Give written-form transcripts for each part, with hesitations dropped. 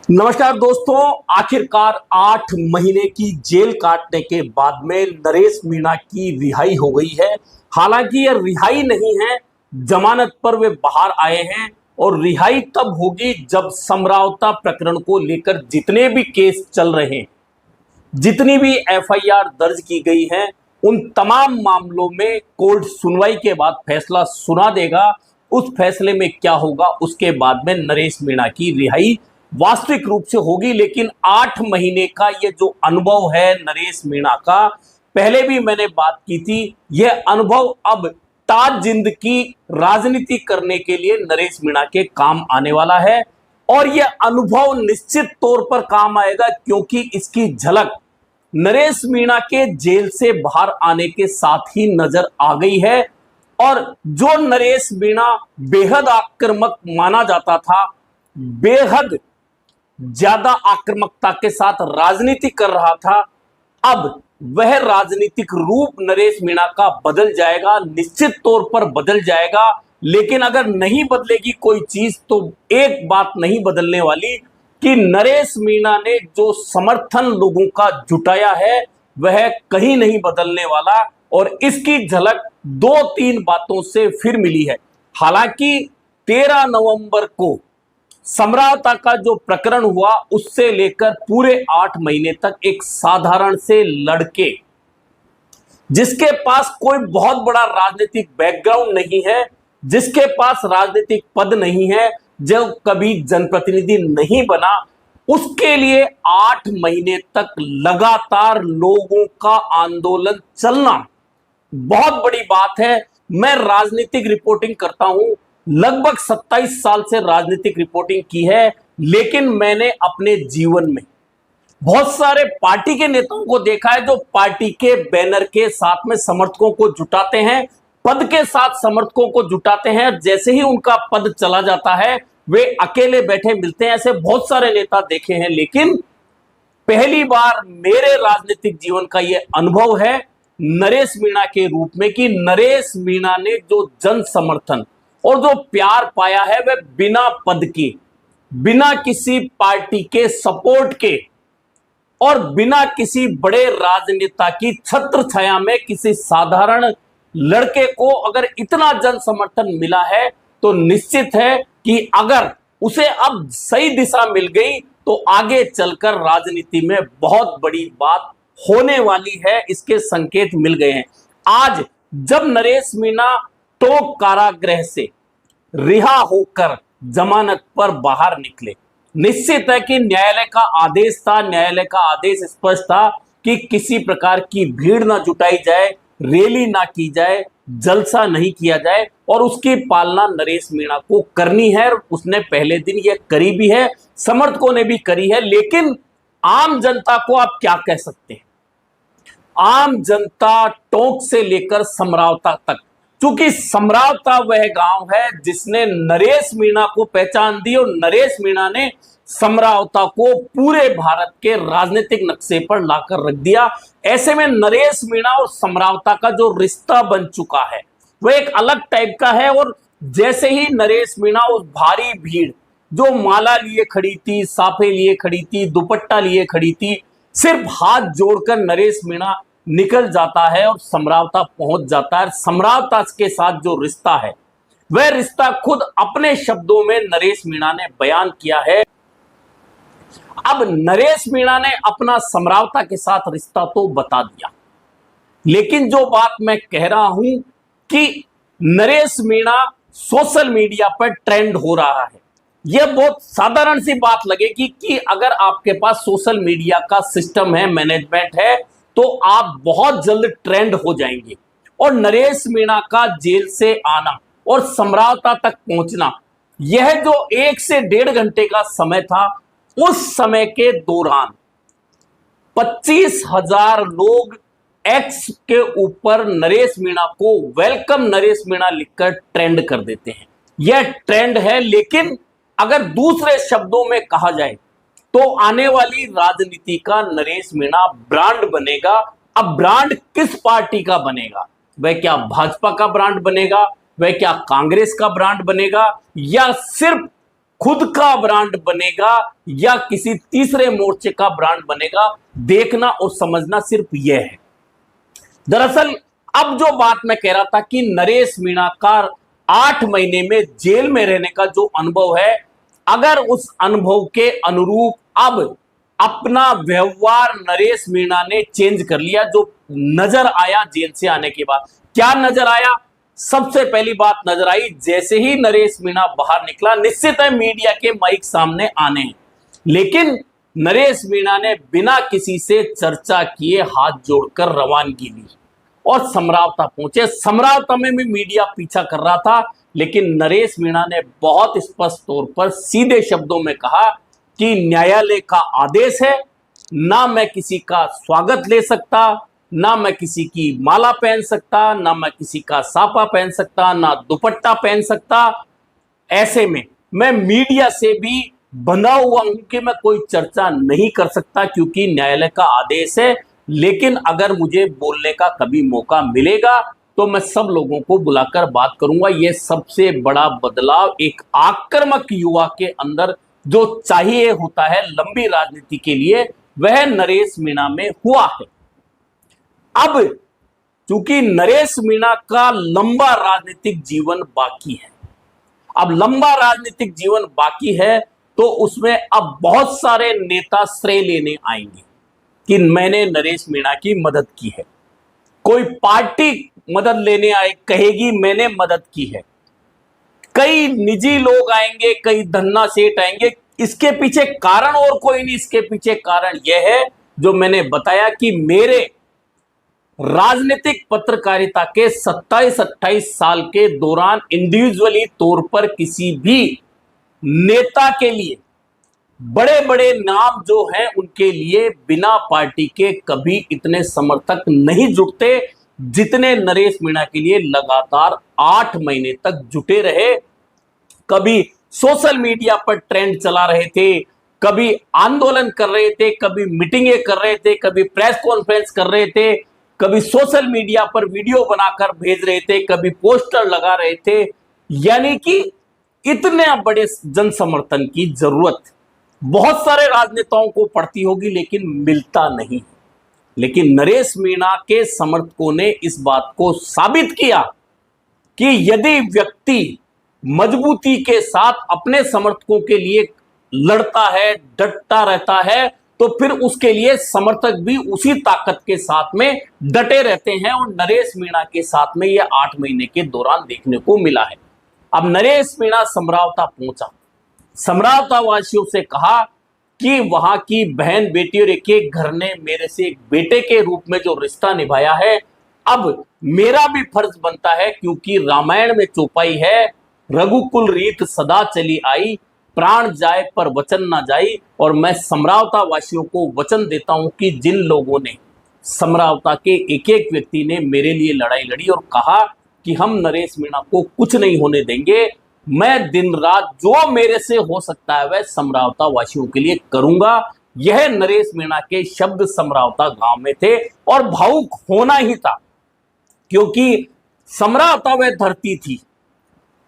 नमस्कार दोस्तों। आखिरकार 8 महीने की जेल काटने के बाद में नरेश मीणा की रिहाई हो गई है। हालांकि यह रिहाई नहीं है, जमानत पर वे बाहर आए हैं और रिहाई तब होगी जब समरावता प्रकरण को लेकर जितने भी केस चल रहे हैं, जितनी भी एफआईआर दर्ज की गई है, उन तमाम मामलों में कोर्ट सुनवाई के बाद फैसला सुना देगा। उस फैसले में क्या होगा उसके बाद में नरेश मीणा की रिहाई वास्तविक रूप से होगी। लेकिन 8 महीने का ये जो अनुभव है नरेश मीणा का, पहले भी मैंने बात की थी, यह अनुभव अब ताजिंद की राजनीति करने के लिए नरेश मीणा के काम आने वाला है। और यह अनुभव निश्चित तौर पर काम आएगा क्योंकि इसकी झलक नरेश मीणा के जेल से बाहर आने के साथ ही नजर आ गई है। और जो नरेश मीणा बेहद आक्रामक माना जाता था, बेहद ज्यादा आक्रामकता के साथ राजनीति कर रहा था, अब वह राजनीतिक रूप नरेश मीणा का बदल जाएगा, निश्चित तौर पर बदल जाएगा। लेकिन अगर नहीं बदलेगी कोई चीज तो एक बात नहीं बदलने वाली कि नरेश मीणा ने जो समर्थन लोगों का जुटाया है वह कहीं नहीं बदलने वाला। और इसकी झलक 2-3 बातों से फिर मिली है। हालांकि 13 नवंबर को समरावता का जो प्रकरण हुआ, उससे लेकर पूरे 8 महीने तक एक साधारण से लड़के जिसके पास कोई बहुत बड़ा राजनीतिक बैकग्राउंड नहीं है, जिसके पास राजनीतिक पद नहीं है, जो कभी जनप्रतिनिधि नहीं बना, उसके लिए 8 महीने तक लगातार लोगों का आंदोलन चलना बहुत बड़ी बात है। मैं राजनीतिक रिपोर्टिंग करता हूं, लगभग 27 साल से राजनीतिक रिपोर्टिंग की है, लेकिन मैंने अपने जीवन में बहुत सारे पार्टी के नेताओं को देखा है जो पार्टी के बैनर के साथ में समर्थकों को जुटाते हैं, पद के साथ समर्थकों को जुटाते हैं, जैसे ही उनका पद चला जाता है वे अकेले बैठे मिलते हैं। ऐसे बहुत सारे नेता देखे हैं, लेकिन पहली बार मेरे राजनीतिक जीवन का यह अनुभव है नरेश मीणा के रूप में कि नरेश मीणा ने जो जन समर्थन और जो प्यार पाया है वह बिना पद के, बिना किसी पार्टी के सपोर्ट के और बिना किसी बड़े राजनेता की छत्र छाया में किसी साधारण लड़के को अगर इतना जन समर्थन मिला है तो निश्चित है कि अगर उसे अब सही दिशा मिल गई तो आगे चलकर राजनीति में बहुत बड़ी बात होने वाली है। इसके संकेत मिल गए हैं। आज जब नरेश मीणा टोक कारागृह से रिहा होकर जमानत पर बाहर निकले, निश्चित है कि न्यायालय का आदेश था, न्यायालय का आदेश स्पष्ट था कि किसी प्रकार की भीड़ ना जुटाई जाए, रैली ना की जाए, जलसा नहीं किया जाए, और उसकी पालना नरेश मीणा को करनी है। उसने पहले दिन यह करी भी है, समर्थकों ने भी करी है। लेकिन आम जनता को आप क्या कह सकते हैं? आम जनता टोंक से लेकर समरावता तक, क्योंकि समरावता वह गांव है जिसने नरेश मीणा को पहचान दी और नरेश मीणा ने समरावता को पूरे भारत के राजनीतिक नक्शे पर लाकर रख दिया। ऐसे में नरेश मीणा और समरावता का जो रिश्ता बन चुका है वह एक अलग टाइप का है। और जैसे ही नरेश मीणा उस भारी भीड़ जो माला लिए खड़ी थी, साफे लिए खड़ी थी, दुपट्टा लिए खड़ी थी, सिर्फ हाथ जोड़कर नरेश मीणा निकल जाता है और समरावता पहुंच जाता है। समरावता के साथ जो रिश्ता है वह रिश्ता खुद अपने शब्दों में नरेश मीणा ने बयान किया है। अब नरेश मीणा ने अपना समरावता के साथ रिश्ता तो बता दिया, लेकिन जो बात मैं कह रहा हूं कि नरेश मीणा सोशल मीडिया पर ट्रेंड हो रहा है, यह बहुत साधारण सी बात लगेगी कि अगर आपके पास सोशल मीडिया का सिस्टम है, मैनेजमेंट है, तो आप बहुत जल्द ट्रेंड हो जाएंगे। और नरेश मीणा का जेल से आना और समरावता तक पहुंचना, यह जो 1 से 1.5 घंटे का समय था, उस समय के दौरान 25,000 लोग एक्स के ऊपर नरेश मीणा को वेलकम नरेश मीणा लिखकर ट्रेंड कर देते हैं। यह ट्रेंड है। लेकिन अगर दूसरे शब्दों में कहा जाए तो आने वाली राजनीति का नरेश मीणा ब्रांड बनेगा। अब ब्रांड किस पार्टी का बनेगा? वह क्या भाजपा का ब्रांड बनेगा? वह क्या कांग्रेस का ब्रांड बनेगा? या सिर्फ खुद का ब्रांड बनेगा या किसी तीसरे मोर्चे का ब्रांड बनेगा, देखना और समझना सिर्फ यह है। दरअसल अब जो बात मैं कह रहा था कि नरेश मीणा का 8 महीने में जेल में रहने का जो अनुभव है, अगर उस अनुभव के अनुरूप अब अपना व्यवहार नरेश मीणा ने चेंज कर लिया, जो नजर आया जेल से आने के बाद। क्या नजर आया? सबसे पहली बात नजर आई, जैसे ही नरेश मीणा बाहर निकला, निश्चित है मीडिया के माइक सामने आने हैं, लेकिन नरेश मीणा ने बिना किसी से चर्चा किए हाथ जोड़कर रवानगी ली और समरावता पहुंचे। समरावता में भी मीडिया पीछा कर रहा था, लेकिन नरेश मीणा ने बहुत स्पष्ट तौर पर सीधे शब्दों में कहा कि न्यायालय का आदेश है, ना मैं किसी का स्वागत ले सकता, ना मैं किसी की माला पहन सकता, ना मैं किसी का साफा पहन सकता, ना दुपट्टा पहन सकता। ऐसे में मैं मीडिया से भी बंधा हुआ हूं कि मैं कोई चर्चा नहीं कर सकता, क्योंकि न्यायालय का आदेश है। लेकिन अगर मुझे बोलने का कभी मौका मिलेगा तो मैं सब लोगों को बुलाकर बात करूंगा। यह सबसे बड़ा बदलाव एक आक्रामक युवा के अंदर जो चाहिए होता है लंबी राजनीति के लिए, वह नरेश मीणा में हुआ है। अब चूंकि नरेश मीणा का लंबा राजनीतिक जीवन बाकी है, अब लंबा राजनीतिक जीवन बाकी है तो उसमें अब बहुत सारे नेता श्रेय लेने आएंगे कि मैंने नरेश मीणा की मदद की है। कोई पार्टी मदद लेने आए, कहेगी मैंने मदद की है। कई निजी लोग आएंगे, कई धन्ना सेठ आएंगे। इसके पीछे कारण और कोई नहीं, इसके पीछे कारण यह है जो मैंने बताया कि मेरे राजनीतिक पत्रकारिता के 27-28 साल के दौरान इंडिविजुअली तौर पर किसी भी नेता के लिए, बड़े बड़े नाम जो हैं उनके लिए बिना पार्टी के कभी इतने समर्थक नहीं जुटते जितने नरेश मीणा के लिए लगातार 8 महीने तक जुटे रहे। कभी सोशल मीडिया पर ट्रेंड चला रहे थे, कभी आंदोलन कर रहे थे, कभी मीटिंगें कर रहे थे, कभी प्रेस कॉन्फ्रेंस कर रहे थे, कभी सोशल मीडिया पर वीडियो बनाकर भेज रहे थे, कभी पोस्टर लगा रहे थे। यानी कि इतने बड़े जन समर्थन की जरूरत बहुत सारे राजनेताओं को पड़ती होगी, लेकिन मिलता नहीं। लेकिन नरेश मीणा के समर्थकों ने इस बात को साबित किया कि यदि व्यक्ति मजबूती के साथ अपने समर्थकों के लिए लड़ता है, डटता रहता है, तो फिर उसके लिए समर्थक भी उसी ताकत के साथ में डटे रहते हैं। और नरेश मीणा के साथ में यह 8 महीने के दौरान देखने को मिला है। अब नरेश मीणा समरावता पहुंचा, समरावता वासियों से कहा कि वहां की बहन बेटी और एक एक घर ने मेरे से एक बेटे के रूप में जो रिश्ता निभाया है, अब मेरा भी फर्ज बनता है, क्योंकि रामायण में चौपाई है, रघुकुल रीत सदा चली आई, प्राण जाए पर वचन ना जाई। और मैं समरावता वासियों को वचन देता हूं कि जिन लोगों ने, समरावता के एक एक व्यक्ति ने मेरे लिए लड़ाई लड़ी और कहा कि हम नरेश मीणा को कुछ नहीं होने देंगे, मैं दिन रात जो मेरे से हो सकता है वह समरावता वासियों के लिए करूंगा। यह नरेश मीणा के शब्द समरावता गांव में थे और भावुक होना ही था, क्योंकि समरावता वह धरती थी।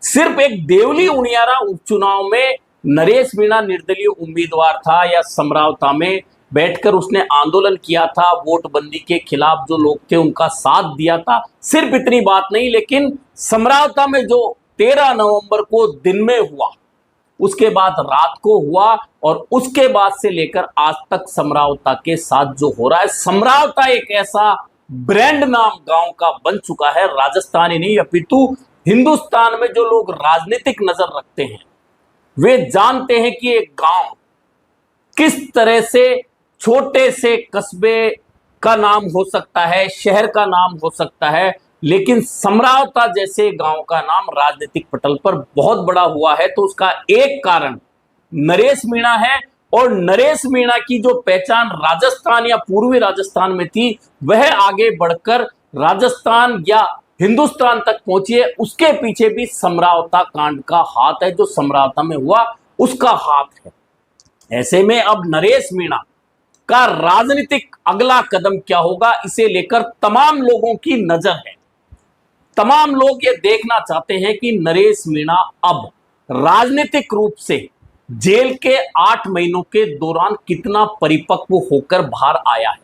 सिर्फ एक देवली उनियारा उपचुनाव में नरेश मीणा निर्दलीय उम्मीदवार था, या समरावता में बैठकर उसने आंदोलन किया था, वोटबंदी के खिलाफ जो लोग थे उनका साथ दिया था, सिर्फ इतनी बात नहीं। लेकिन समरावता में जो 13 नवंबर को दिन में हुआ, उसके बाद रात को हुआ, और उसके बाद से लेकर आज तक समरावता के साथ जो हो रहा है, समरावता एक ऐसा ब्रांड नाम गांव का बन चुका है, राजस्थान ही नहीं अपितु हिंदुस्तान में जो लोग राजनीतिक नजर रखते हैं वे जानते हैं कि एक गांव किस तरह से छोटे से कस्बे का नाम हो सकता है, शहर का नाम हो सकता है, लेकिन समरावता जैसे गांव का नाम राजनीतिक पटल पर बहुत बड़ा हुआ है। तो उसका एक कारण नरेश मीणा है, और नरेश मीणा की जो पहचान राजस्थान या पूर्वी राजस्थान में थी, वह आगे बढ़कर राजस्थान या हिंदुस्तान तक पहुंची है। उसके पीछे भी समरावता कांड का हाथ है, जो समरावता में हुआ उसका हाथ है। ऐसे में अब नरेश मीणा का राजनीतिक अगला कदम क्या होगा, इसे लेकर तमाम लोगों की नजर है। तमाम लोग ये देखना चाहते हैं कि नरेश मीणा अब राजनीतिक रूप से जेल के 8 महीनों के दौरान कितना परिपक्व होकर बाहर आया है।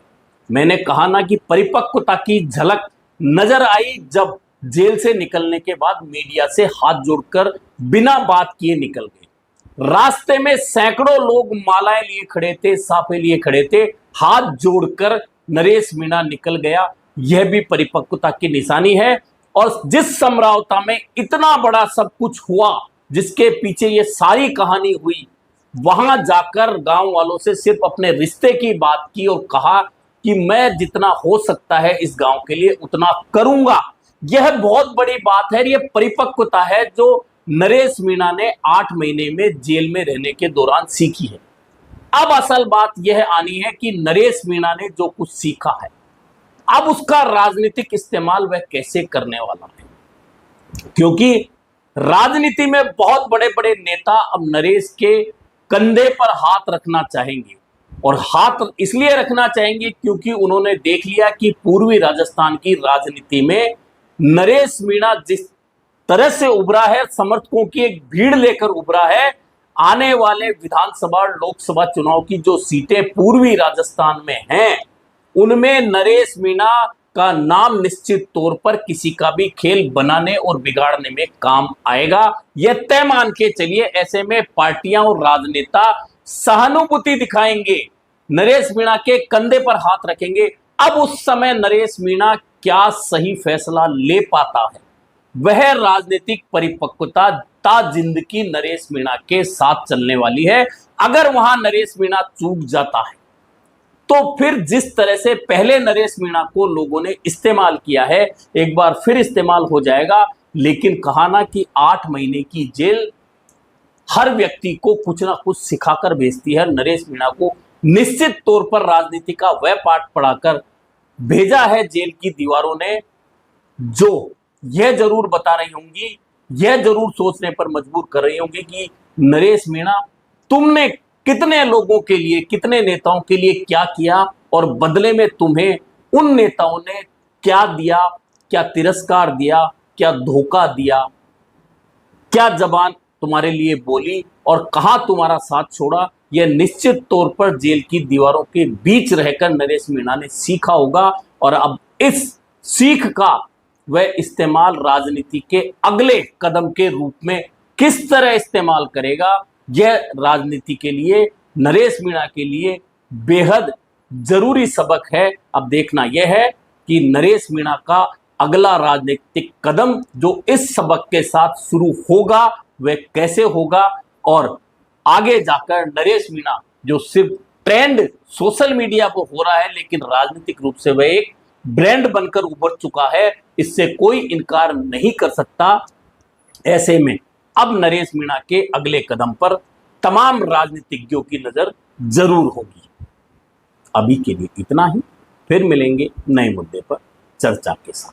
मैंने कहा ना कि परिपक्वता की झलक नजर आई जब जेल से निकलने के बाद मीडिया से हाथ जोड़कर बिना बात किए निकल गए। रास्ते में सैकड़ों लोग मालाएं लिए खड़े थे, साफे लिए खड़े थे, हाथ जोड़कर नरेश मीणा निकल गया। यह भी परिपक्वता की निशानी है। और जिस समरावता में इतना बड़ा सब कुछ हुआ, जिसके पीछे ये सारी कहानी हुई, वहां जाकर गांव वालों से सिर्फ अपने रिश्ते की बात की और कहा कि मैं जितना हो सकता है इस गांव के लिए उतना करूंगा। यह बहुत बड़ी बात है। यह परिपक्वता है जो नरेश मीणा ने 8 महीने में जेल में रहने के दौरान सीखी है। अब असल बात यह आनी है कि नरेश मीणा ने जो कुछ सीखा है, अब उसका राजनीतिक इस्तेमाल वह कैसे करने वाला है। क्योंकि राजनीति में बहुत बड़े बड़े नेता अब नरेश के कंधे पर हाथ रखना चाहेंगे, और हाथ इसलिए रखना चाहेंगे क्योंकि उन्होंने देख लिया कि पूर्वी राजस्थान की राजनीति में नरेश मीणा जिस तरह से उभरा है, समर्थकों की एक भीड़ लेकर उभरा है। आने वाले विधानसभा और लोकसभा चुनाव की जो सीटें पूर्वी राजस्थान में हैं, उनमें नरेश मीणा का नाम निश्चित तौर पर किसी का भी खेल बनाने और बिगाड़ने में काम आएगा। यह तय मान के चलिए। ऐसे में पार्टियां और राजनेता सहानुभूति दिखाएंगे, नरेश मीणा के कंधे पर हाथ रखेंगे। अब उस समय नरेश मीणा क्या सही फैसला ले पाता है, वह राजनीतिक परिपक्वता ता जिंदगी नरेश मीणा के साथ चलने वाली है। अगर वहां नरेश मीणा चूक जाता है तो फिर जिस तरह से पहले नरेश मीणा को लोगों ने इस्तेमाल किया है, एक बार फिर इस्तेमाल हो जाएगा। लेकिन कहा ना कि 8 महीने की जेल हर व्यक्ति को कुछ ना कुछ सिखाकर भेजती है। नरेश मीणा को निश्चित तौर पर राजनीति का वह पाठ पढ़ाकर भेजा है जेल की दीवारों ने, जो यह जरूर बता रही होंगी, यह जरूर सोचने पर मजबूर कर रही होंगी कि नरेश मीणा, तुमने कितने लोगों के लिए, कितने नेताओं के लिए क्या किया, और बदले में तुम्हें उन नेताओं ने क्या दिया, क्या तिरस्कार दिया, क्या धोखा दिया, क्या जबान तुम्हारे लिए बोली और कहां तुम्हारा साथ छोड़ा। यह निश्चित तौर पर जेल की दीवारों के बीच रहकर नरेश मीणा ने सीखा होगा। और अब इस सीख का वह इस्तेमाल राजनीति के अगले कदम के रूप में किस तरह इस्तेमाल करेगा, यह राजनीति के लिए, नरेश मीणा के लिए बेहद जरूरी सबक है। अब देखना यह है कि नरेश मीणा का अगला राजनीतिक कदम जो इस सबक के साथ शुरू होगा वह कैसे होगा, और आगे जाकर नरेश मीणा जो सिर्फ ट्रेंड सोशल मीडिया पर हो रहा है, लेकिन राजनीतिक रूप से वह एक ब्रांड बनकर उभर चुका है, इससे कोई इनकार नहीं कर सकता। ऐसे में अब नरेश मीणा के अगले कदम पर तमाम राजनीतिज्ञों की नजर जरूर होगी। अभी के लिए इतना ही, फिर मिलेंगे नए मुद्दे पर चर्चा के साथ।